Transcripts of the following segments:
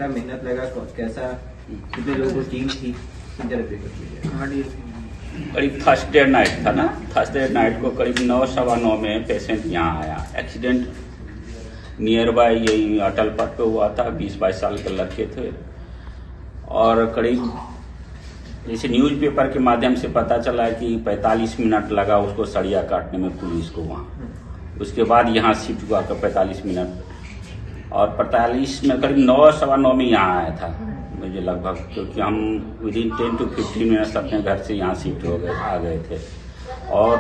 मेहनत लगा कैसा, कितने लोगों को टीम थी, करीब थर्सडे नाइट था ना, थर्सडे नाइट को करीब 9:15 में पेशेंट यहाँ आया। एक्सीडेंट नियर बाय यही अटल पथ पे हुआ था। 20-22 साल के लड़के थे और करीब जैसे न्यूज़पेपर के माध्यम से पता चला कि 45 मिनट लगा उसको सरिया काटने में पुलिस को वहाँ। उसके बाद यहाँ शिफ्ट हुआ कर 45 मिनट और 45 में करीब 9:15 में यहाँ आया था मुझे लगभग, क्योंकि हम विदिन 10 to 15 मिनट्स अपने घर से यहाँ शिफ्ट आ गए थे और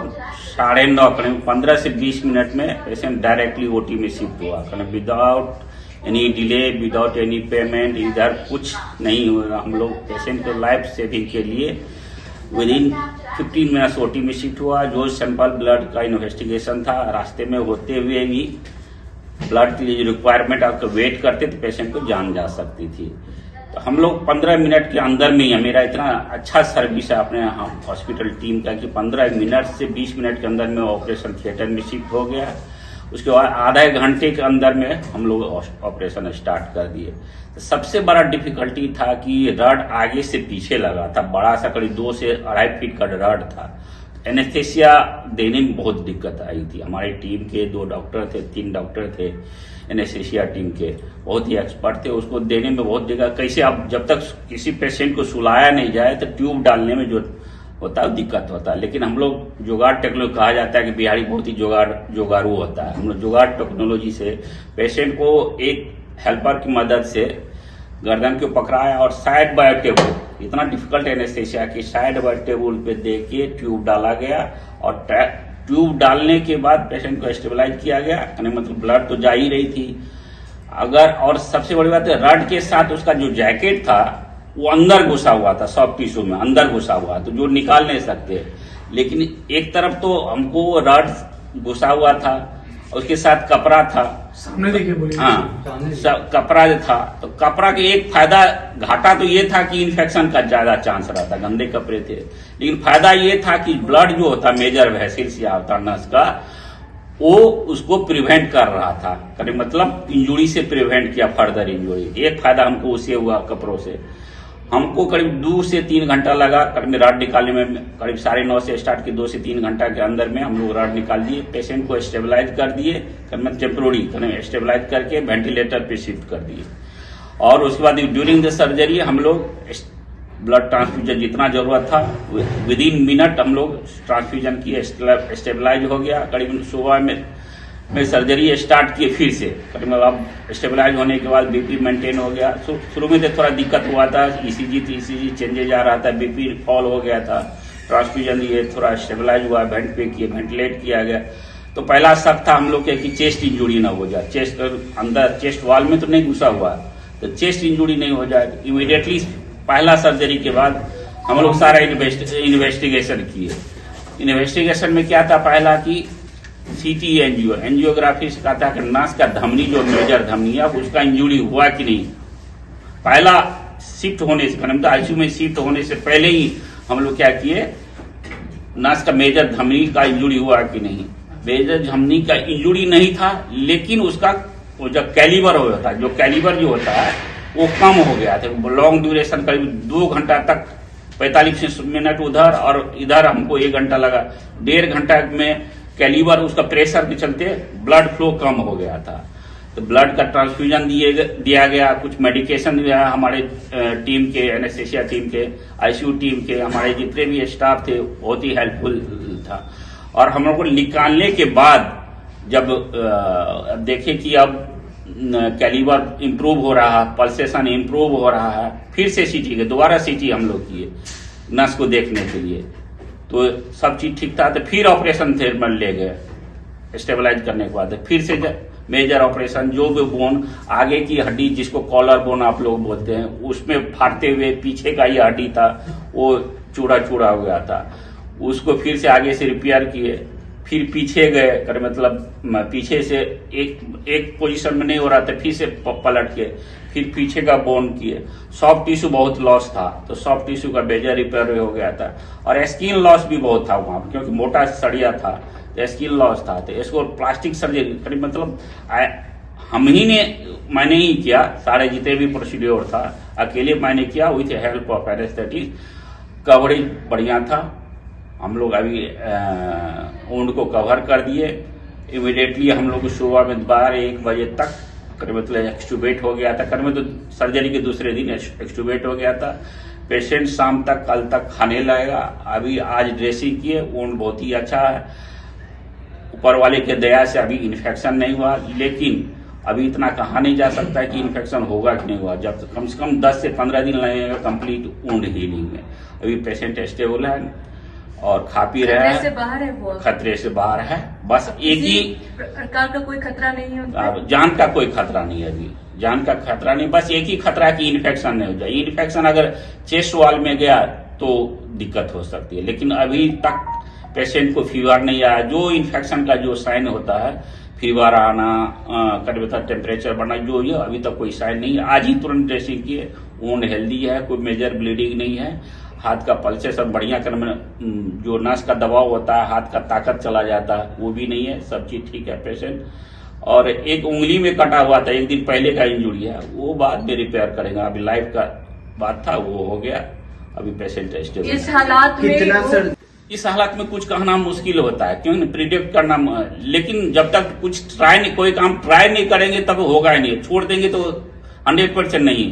9:30 करीब 15 से 20 मिनट में पेशेंट डायरेक्टली ओटी में शिफ्ट हुआ। करीब without any delay, without any payment, इधर कुछ नहीं हुआ। हम लोग पेशेंट को लाइफ सेविंग के लिए विदिन 15 मिनट्स ओटी में शिफ्ट हुआ। जो सैंपल ब्लड का इन्वेस्टिगेशन था, रास्ते में होते हुए भी ब्लड के लिए रिक्वायरमेंट आपको वेट करते तो पेशेंट को जान जा सकती थी। तो हम लोग 15 मिनट के अंदर में ही, मेरा इतना अच्छा सर्विस है अपने हॉस्पिटल टीम का कि 15 मिनट से 20 मिनट के अंदर में ऑपरेशन थिएटर में शिफ्ट हो गया। उसके बाद आधा घंटे के अंदर में हम लोग ऑपरेशन स्टार्ट कर दिए। तो सबसे बड़ा डिफिकल्टी था कि रड आगे से पीछे लगा था, बड़ा सा करीब 2 से 2.5 फीट का रड था। एनेस्थेसिया देने में बहुत दिक्कत आई थी। हमारी टीम के 2 डॉक्टर थे, 3 डॉक्टर थे एनेस्थेसिया टीम के, बहुत ही एक्सपर्ट थे। उसको देने में बहुत दिक्कत, कैसे अब जब तक किसी पेशेंट को सुलाया नहीं जाए तो ट्यूब डालने में जो होता है दिक्कत होता है। लेकिन हम लोग जुगाड़ टेक्नोलॉजी, कहा जाता है कि बिहारी बहुत ही जुगाड़ू होता है। हम लोग जुगाड़ टेक्नोलॉजी से पेशेंट को एक हेल्पर की मदद से गर्दन को पकड़ाया और साइड बाय टेबल, इतना डिफिकल्ट एनेस्थेसिया कि साइड बाय टेबल पे दे के ट्यूब डाला गया और ट्यूब डालने के बाद पेशेंट को स्टेबलाइज किया गया। मतलब ब्लड तो जा ही रही थी अगर, और सबसे बड़ी बात है रड के साथ उसका जो जैकेट था वो अंदर घुसा हुआ था, सॉफ्ट टिश्यू में अंदर घुसा हुआ, तो जो निकाल नहीं सकते। लेकिन एक तरफ तो हमको रड घुसा हुआ था, उसके साथ कपड़ा था सामने देखिए, बोलिए। हाँ, कपड़ा जो था, तो कपड़ा के एक फायदा, घाटा तो ये था कि इन्फेक्शन का ज्यादा चांस रहता, गंदे कपड़े थे। लेकिन फायदा ये था कि ब्लड जो होता मेजर वेसिल्स या होता नस का, वो उसको प्रिवेंट कर रहा था। मतलब इंजुरी से प्रिवेंट किया, फर्दर इंजुरी। एक फायदा हमको उससे हुआ कपड़ों से। हमको करीब 2 से 3 घंटा लगा करीब रड निकालने में। करीब 9:30 से स्टार्ट की 2 से 3 घंटा के अंदर में हम लोग रड निकाल दिए, पेशेंट को स्टेबलाइज कर दिए, टेम्पोररी स्टेबलाइज करके वेंटिलेटर पे शिफ्ट कर दिए। और उसके बाद ड्यूरिंग द सर्जरी हम लोग ब्लड ट्रांसफ्यूजन जितना जरूरत था विदिन मिनट हम लोग ट्रांसफ्यूजन किए, स्टेबलाइज हो गया। करीब सुबह में सर्जरी स्टार्ट किए फिर से। करीब अब स्टेबलाइज होने के बाद बीपी मेंटेन हो गया। शुरू में तो थोड़ा दिक्कत हुआ था, ईसीजी चेंजेज आ रहा था, बीपी फॉल हो गया था। ट्रांसफ्यूजन ये थोड़ा स्टेबलाइज हुआ, वेंट पे किए, वेंटिलेट किया गया। तो पहला शक था हम लोग के कि चेस्ट इंजुरी ना हो जाए, चेस्ट अंदर चेस्ट वॉल में तो नहीं घुसा हुआ, तो चेस्ट इंजुरी नहीं हो जाए। इमीडिएटली पहला सर्जरी के बाद हम लोग सारा इन्वेस्टिगेशन किए। इन्वेस्टिगेशन में क्या था, पहला कि सीटी एंजियोग्राफी से कहता है कि नास का धमनी, जो मेजर धमनी है, उसका इंजुरी हुआ कि नहीं। पहला शिफ्ट होने से, मतलब आईसीयू में शिफ्ट होने से पहले ही हम लोग क्या किए, नास का मेजर धमनी का इंजुरी हुआ कि नहीं। मेजर धमनी का इंजुरी नहीं था, लेकिन उसका वो जो कैलिबर होता है, जो कैलिबर जो होता है वो कम हो गया था। लॉन्ग ड्यूरेशन करीब 2 घंटा तक, 45 मिनट उधर और इधर हमको 1 घंटा लगा। 1.5 घंटा में कैलिबर, उसका प्रेशर के चलते ब्लड फ्लो कम हो गया था। तो ब्लड का ट्रांसफ्यूजन दिया गया, कुछ मेडिकेशन दिया। हमारे टीम के, एनेस्थेसिया टीम के, आईसीयू टीम के, हमारे जितने भी स्टाफ थे बहुत ही हेल्पफुल था। और हम लोग को निकालने के बाद जब देखे कि अब कैलिबर इम्प्रूव हो रहा है, पल्सेशन इम्प्रूव हो रहा है, फिर से सीटी के दोबारा सीटी हम लोग किए नस को देखने के लिए, तो सब चीज ठीक था। तो फिर ऑपरेशन थिएटर में ले गए स्टेबलाइज करने के बाद। फिर से मेजर ऑपरेशन, जो भी बोन आगे की हड्डी जिसको कॉलर बोन आप लोग बोलते हैं, उसमें फाड़ते हुए पीछे का ये हड्डी था वो चूड़ा चूड़ा हो गया था, उसको फिर से आगे से रिपेयर किए। फिर पीछे गए, मतलब पीछे से एक पोजीशन में नहीं हो रहा था, फिर से पलट के फिर पीछे का बोन किए। सॉफ्ट टिश्यू बहुत लॉस था, तो सॉफ्ट टिश्यू का मेजर रिपेयर हो गया था। और स्किन लॉस भी बहुत था वहां, क्योंकि मोटा सड़िया था, तो स्किन लॉस था। तो इसको प्लास्टिक सर्जरी, मतलब हम ही ने मैंने ही किया, सारे जितने भी प्रोसीड्योर था अकेले मैंने किया with help of anaesthetist. Coverage बढ़िया था, हम लोग अभी वुंड को कवर कर दिए। इमीडिएटली हम लोग सुबह में 12-1 बजे तक मतलब एक्सटूबेट हो गया था, करीब तो सर्जरी के दूसरे दिन एक्सटूबेट हो गया था। पेशेंट शाम तक कल तक खाने लगेगा। अभी आज ड्रेसिंग किए, वुंड बहुत ही अच्छा है, ऊपर वाले के दया से अभी इन्फेक्शन नहीं हुआ। लेकिन अभी इतना कहा नहीं जा सकता कि इन्फेक्शन होगा कि नहीं हुआ, जब कम से कम 10 से 15 दिन लगेगा कंप्लीट वुंड हीलिंग में। अभी पेशेंट स्टेबल है और खा पी रहा है, खतरे से बाहर है वो, खतरे से बाहर है। बस एक ही प्रकार का कोई खतरा नहीं है, जान का कोई खतरा नहीं है, अभी जान का खतरा नहीं, बस एक ही खतरा है कि इन्फेक्शन नहीं हो जाए। इन्फेक्शन अगर चेस्ट वॉल में गया तो दिक्कत हो सकती है, लेकिन अभी तक पेशेंट को फीवर नहीं आया। जो इन्फेक्शन का जो साइन होता है, फीवर आना, करीब टेम्परेचर बढ़ना, जो ये अभी तक कोई साइन नहीं है। आज ही तुरंत ड्रेसिंग किए, वुंड हेल्दी है, कोई मेजर ब्लीडिंग नहीं है। हाथ का पल्सेशन बढ़िया कर, जो नस का दबाव होता है, हाथ का ताकत चला जाता है, वो भी नहीं है, सब चीज ठीक है पेशेंट। और एक उंगली में कटा हुआ था, एक दिन पहले का इंजुरी है, वो बाद में रिपेयर करेगा। अभी लाइफ का बात था, वो हो गया। अभी पेशेंट स्टेबल। इस हालात में कितना सर, इस हालात में कुछ कहना मुश्किल होता है, क्यों प्रिडिक्ट करना, लेकिन जब तक कुछ कोई काम ट्राई नहीं करेंगे तब होगा ही नहीं। छोड़ देंगे तो 100% नहीं।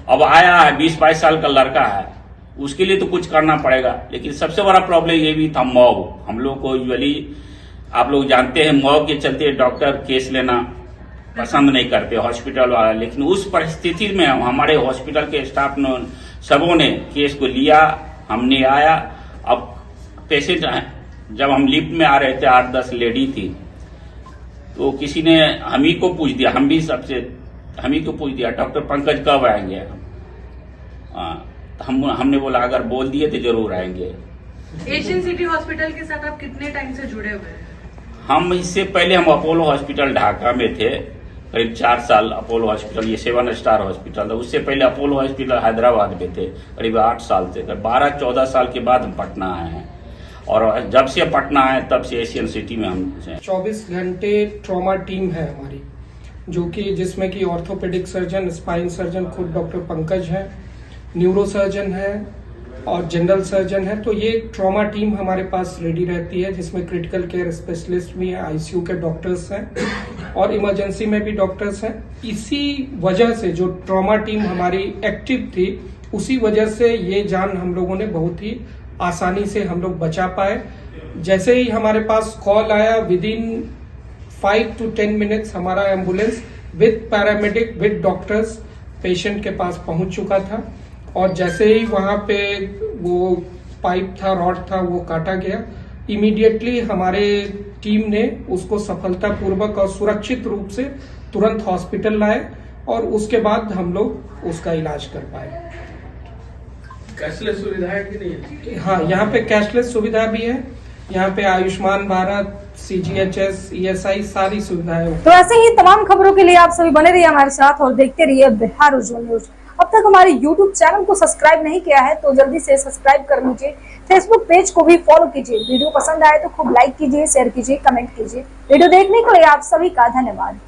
अब आया है 20-22 साल का लड़का है, उसके लिए तो कुछ करना पड़ेगा। लेकिन सबसे बड़ा प्रॉब्लम ये भी था, मॉब। हम लोग को यूजुअली आप लोग जानते हैं, मॉब के चलते डॉक्टर केस लेना पसंद नहीं करते, हॉस्पिटल वाला। लेकिन उस परिस्थिति में हमारे हॉस्पिटल के स्टाफ ने सबों ने केस को लिया, हमने आया। अब पेशेंट जब हम लिफ्ट में आ रहे थे, 8-10 लेडी थी, तो किसी ने हम ही को पूछ दिया, हम ही को पूछ दिया, डॉक्टर पंकज कब आएंगे? हमने बोला अगर बोल दिए तो जरूर आएंगे। एशियन सिटी हॉस्पिटल के साथ आप कितने टाइम से जुड़े हुए हैं? हम इससे पहले हम अपोलो हॉस्पिटल ढाका में थे, करीब 4 साल अपोलो हॉस्पिटल, ये 7 स्टार हॉस्पिटल था। उससे पहले अपोलो हॉस्पिटल हैदराबाद में थे, करीब 8 साल से। 12-14 साल के बाद हम पटना आए हैं, और जब से पटना आए तब से एशियन सिटी में हम 24 घंटे ट्रॉमा टीम है हमारी, जो कि जिसमें कि ऑर्थोपेडिक सर्जन, स्पाइन सर्जन खुद डॉक्टर पंकज है, न्यूरो सर्जन है और जनरल सर्जन है। तो ये ट्रॉमा टीम हमारे पास रेडी रहती है, जिसमें क्रिटिकल केयर स्पेशलिस्ट भी है, आईसीयू के डॉक्टर्स हैं और इमरजेंसी में भी डॉक्टर्स हैं। इसी वजह से जो ट्रॉमा टीम हमारी एक्टिव थी, उसी वजह से ये जान हम लोगों ने बहुत ही आसानी से हम लोग बचा पाए। जैसे ही हमारे पास कॉल आया, विद इन 5 to 10 मिनट्स हमारा ambulance with paramedic with doctors patient के पास पहुंच चुका था। और जैसे ही वहां पे वो पाइप था, रॉड था, वो काटा गया, इमीडिएटली हमारे टीम ने उसको सफलतापूर्वक और सुरक्षित रूप से तुरंत हॉस्पिटल लाए और उसके बाद हम लोग उसका इलाज कर पाए। कैशलेस सुविधा है कि नहीं? हाँ, यहाँ पे कैशलेस सुविधा भी है। यहाँ पे आयुष्मान भारत, CGHS, ESI सारी सुविधाएं। तो ऐसे ही तमाम खबरों के लिए आप सभी बने रहिए हमारे साथ और देखते रहिए बिहार उज्जवल न्यूज। अब तक हमारे YouTube चैनल को सब्सक्राइब नहीं किया है तो जल्दी से सब्सक्राइब कर लीजिए। फेसबुक पेज को भी फॉलो कीजिए। वीडियो पसंद आए तो खूब लाइक कीजिए, शेयर कीजिए, कमेंट कीजिए। वीडियो देखने के लिए आप सभी का धन्यवाद।